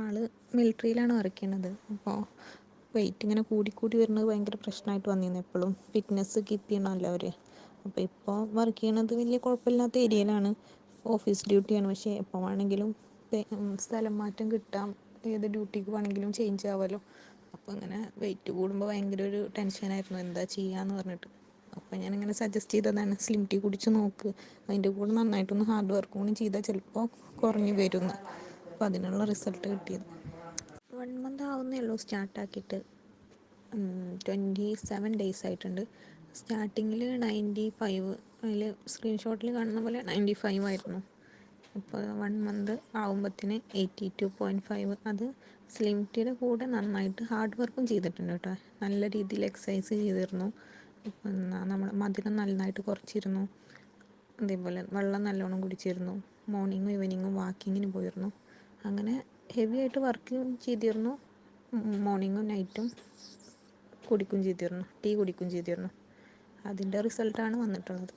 ആൾ മിലിറ്ററിയിലാണ് work ചെയ്യണത്. അപ്പോൾ wait ഇങ്ങനെ കൂടി വരുന്നത് ഭയങ്കര പ്രശ്നമായിട്ട് വന്നിരുന്നു. എപ്പോഴും ഫിറ്റ്നസ് കീപ്പ് ചെയ്യണമല്ലോ അവർ. അപ്പോൾ ഇപ്പോൾ വർക്ക് ചെയ്യണത് വലിയ കുഴപ്പമില്ലാത്ത ഏരിയയിലാണ്. ഓഫീസ് ഡ്യൂട്ടിയാണ്. പക്ഷേ എപ്പോൾ വേണമെങ്കിലും സ്ഥലം മാറ്റം കിട്ടാം, ഏത് ഡ്യൂട്ടിക്ക് വേണമെങ്കിലും ചേഞ്ച് ആവുമല്ലോ. അപ്പോൾ ഇങ്ങനെ വെയിറ്റ് കൂടുമ്പോൾ ഭയങ്കര ഒരു ടെൻഷനായിരുന്നു, എന്താ ചെയ്യാന്ന് പറഞ്ഞിട്ട്. അപ്പോൾ ഞാനിങ്ങനെ സജസ്റ്റ് ചെയ്തതാണ് സ്ലിം ടീ കുടിച്ച് നോക്ക്, അതിൻ്റെ കൂടെ നന്നായിട്ടൊന്ന് ഹാർഡ് വർക്ക് കൂടി ചെയ്താൽ ചിലപ്പോൾ കുറഞ്ഞു വരുമെന്ന്. അപ്പോൾ അതിനുള്ള റിസൾട്ട് കിട്ടിയത്. 1 മന്ത് ആവുന്നേ ഉള്ളൂ സ്റ്റാർട്ടാക്കിയിട്ട്. 27 ഡേയ്സ് ആയിട്ടുണ്ട്. സ്റ്റാർട്ടിങ്ങിൽ 95, അതിൽ സ്ക്രീൻഷോട്ടിൽ കാണുന്ന പോലെ 95 ആയിരുന്നു. ഇപ്പോൾ 1 മന്ത് ആകുമ്പോഴത്തേന് 82.5. അത് സ്ലിം ടീയുടെ കൂടെ നന്നായിട്ട് ഹാർഡ് വർക്കും ചെയ്തിട്ടുണ്ട് കേട്ടോ. നല്ല രീതിയിൽ എക്സസൈസ് ചെയ്തിരുന്നു. നമ്മൾ മധുരം നന്നായിട്ട് കുറച്ചിരുന്നു. അതേപോലെ വെള്ളം നല്ലോണം കുടിച്ചിരുന്നു. മോർണിംഗും ഈവനിങ്ങും വാക്കിങ്ങിന് പോയിരുന്നു. അങ്ങനെ ഹെവി ആയിട്ട് വർക്ക് ചെയ്തിരുന്നു. മോർണിംഗും നൈറ്റും ടീ കുടിക്കുകയും ചെയ്തിരുന്നു. അതിൻ്റെ റിസൾട്ടാണ് വന്നിട്ടുള്ളത്.